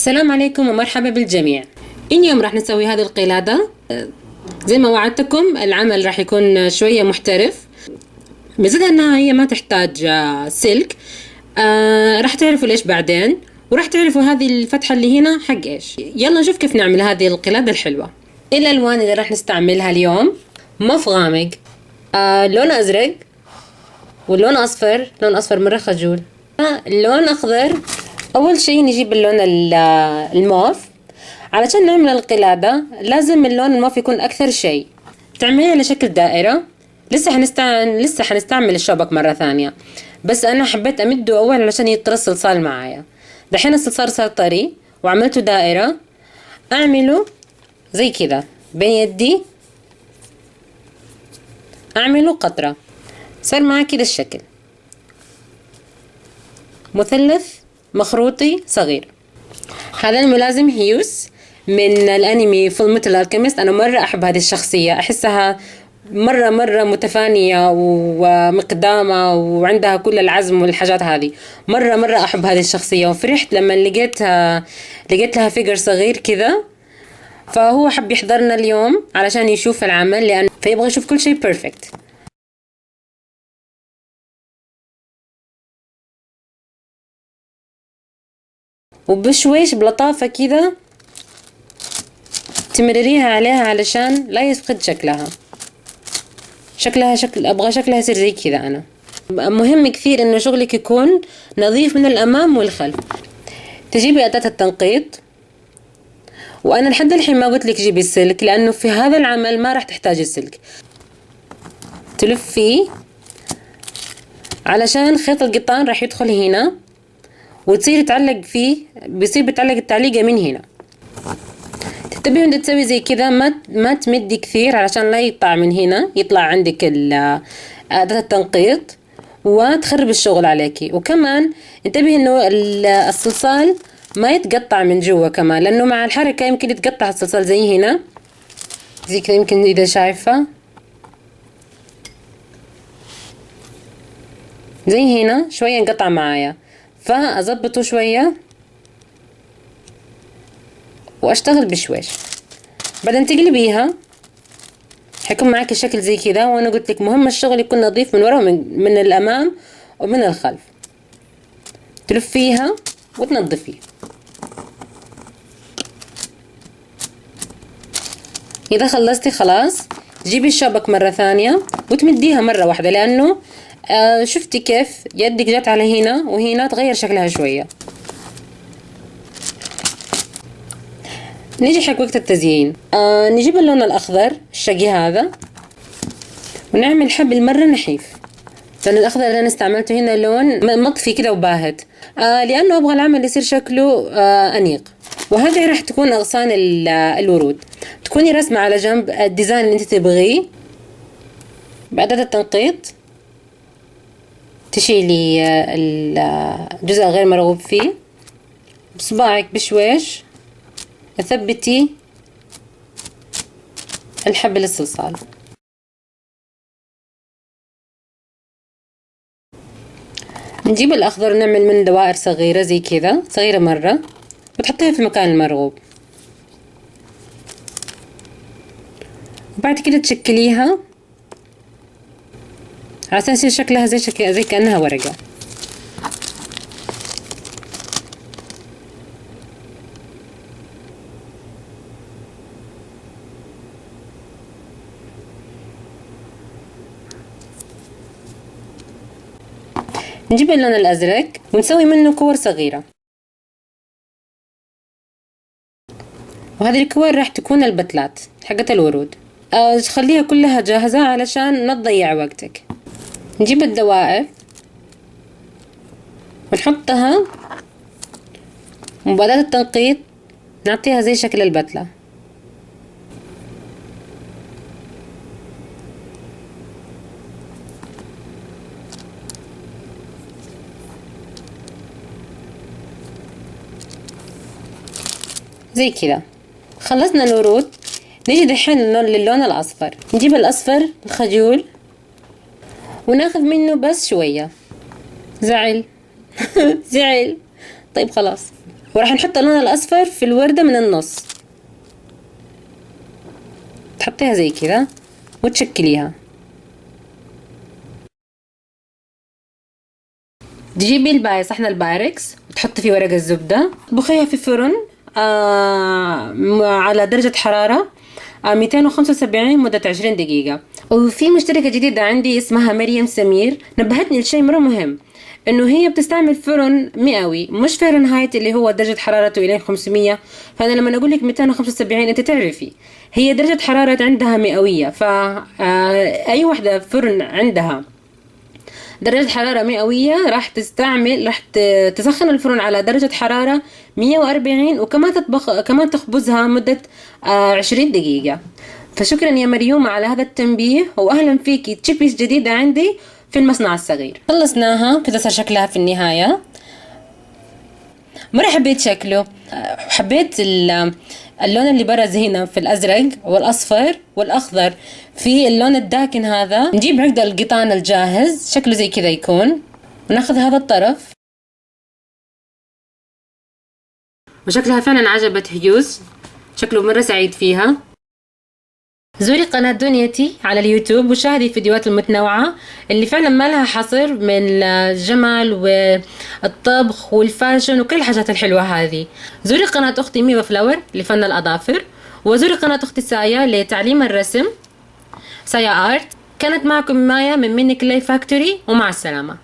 السلام عليكم ومرحبا بالجميع. اليوم راح نسوي هذه القلادة. زي ما وعدتكم العمل راح يكون شوية محترف، ميزتها انها هي ما تحتاج سلك. راح تعرفوا ليش بعدين، وراح تعرفوا هذه الفتحة اللي هنا حق ايش. يلا نشوف كيف نعمل هذه القلادة الحلوة. الالوان اللي راح نستعملها اليوم موف غامق، لون ازرق، واللون اصفر، لون اصفر مرة خجول، لون اخضر. اول شيء نجيب اللون الموف. علشان نعمل القلادة لازم اللون الموف يكون اكثر شيء. تعمليه على شكل دائرة. لسه حنستعمل الشبك مرة ثانية، بس انا حبيت امده اول علشان يطرى الصلصال معايا. دحين الصلصال صار طري وعملته دائرة. اعمله زي كذا بين يدي، اعمله قطرة، صار معاه كذا الشكل، مثلث مخروطي صغير. هذا الملازم هيوس من الانمي فول ميتال الكيميست. انا مرة احب هذه الشخصية، احسها مرة متفانية ومقدامة وعندها كل العزم والحاجات هذه. مرة احب هذه الشخصية، وفرحت لما لقيت لها فيجر صغير كذا. فهو حب يحضرنا اليوم علشان يشوف العمل، لأنه فيبغى يشوف كل شيء بيرفكت. وبشويش بلطافة كذا تمرريها عليها علشان لا يفقد شكلها. ابغى شكلها يصير زي كذا. انا مهم كثير انه شغلك يكون نظيف من الامام والخلف. تجيبي اداة التنقيط، وانا لحد الحين ما قلت لك جيبي السلك، لانه في هذا العمل ما راح تحتاج السلك. تلفيه علشان خيط القطان راح يدخل هنا وتصير يتعلق فيه، بيصير بتعلق التعليقة من هنا. تنتبهي وانت تسوي زي كذا، ما تمدي كثير علشان لا يطلع من هنا، يطلع عندك أداة التنقيط وتخرب الشغل عليكي. وكمان انتبهي انه الصلصال ما يتقطع من جوا كمان، لانه مع الحركة يمكن يتقطع الصلصال زي هنا، زي كذا. يمكن اذا شايفة زي هنا شوية انقطع معايا، فأضبطه شوية واشتغل بشويش. بعدين تقلبيها حيكون معاكي شكل زي كذا. وانا قلت لك مهم الشغل يكون نظيف من ورا ومن الامام ومن الخلف. تلفيها وتنظفيه. اذا خلصتي خلاص تجيبي الشبك مرة ثانية وتمديها مرة واحدة، لانه شفتي كيف يدك جات على هنا وهنا تغير شكلها شوية. نيجي حق وقت التزيين. نجيب اللون الأخضر الشقي هذا ونعمل حبل مرة نحيف، لأن الأخضر اللي أنا استعملته هنا لون مطفي كده وباهت، لأنه أبغى العمل يصير شكله أنيق. وهذه راح تكون أغصان الورود. تكوني رسمة على جنب الديزاين اللي أنت تبغيه. بأداة التنقيط تشيلي الجزء غير مرغوب فيه بصباعك بشويش، ثبتي الحبل الصلصال. نجيب الأخضر ونعمل من دوائر صغيرة زي كذا، صغيرة مرة، وتحطيها في المكان المرغوب. وبعد كده تشكليها عشان يصير شكلها زي كأنها ورقة. نجيب اللون الأزرق ونسوي منه كور صغيرة، وهذه الكور راح تكون البتلات حقت الورود. خليها كلها جاهزة علشان ما تضيع وقتك. نجيب الدوائر ونحطها، وبأداة التنقيط نعطيها زي شكل البتلة. زي كذا. خلصنا الورود. نيجي دحين للون الأصفر. نجيب الأصفر الخجول وناخذ منه بس شوية. زعل زعل. طيب خلاص وراح نحط اللون الأصفر في الوردة من النص، تحطيها زي كذا وتشكليها. تجيبي صحن البايركس وتحطي فيه ورق الزبدة، تطبخيها في فرن على درجة حرارة 275 مدة 20 دقيقة. وفي مشتركة جديدة عندي اسمها مريم سمير نبهتني لشيء مرة مهم، انه هي بتستعمل فرن مئوي مش فahrenheit اللي هو درجة حرارته الين 500. فانا لما اقول لك 275 انت تعرفي هي درجة حرارة عندها مئوية. اي وحدة فرن عندها درجة حرارة مئوية راح تسخن الفرن على درجة حرارة 140، وكمان كمان تخبزها مدة 20 دقيقة. فشكرا يا مريومة على هذا التنبيه، وأهلا فيكي تشيبيس جديدة عندي في المصنع الصغير. خلصناها كذا صار شكلها في النهاية. مرة حبيت شكله، حبيت اللون اللي برز هنا في الأزرق والأصفر والأخضر في اللون الداكن هذا. نجيب عقد القطان الجاهز شكله زي كذا يكون، وناخذ هذا الطرف، وشكلها فعلا عجبت هيوز، شكله مرة سعيد فيها. زوري قناة دنيتي على اليوتيوب وشاهدي فيديوهات المتنوعة اللي فعلا ما لها حصر من الجمال والطبخ والفاشن وكل الحاجات الحلوة هذه. زوري قناة أختي ميوة فلاور لفن الأظافر، وزوري قناة أختي سايا لتعليم الرسم، سايا آرت. كانت معكم مايا من ميني كلاي فاكتوري، ومع السلامة.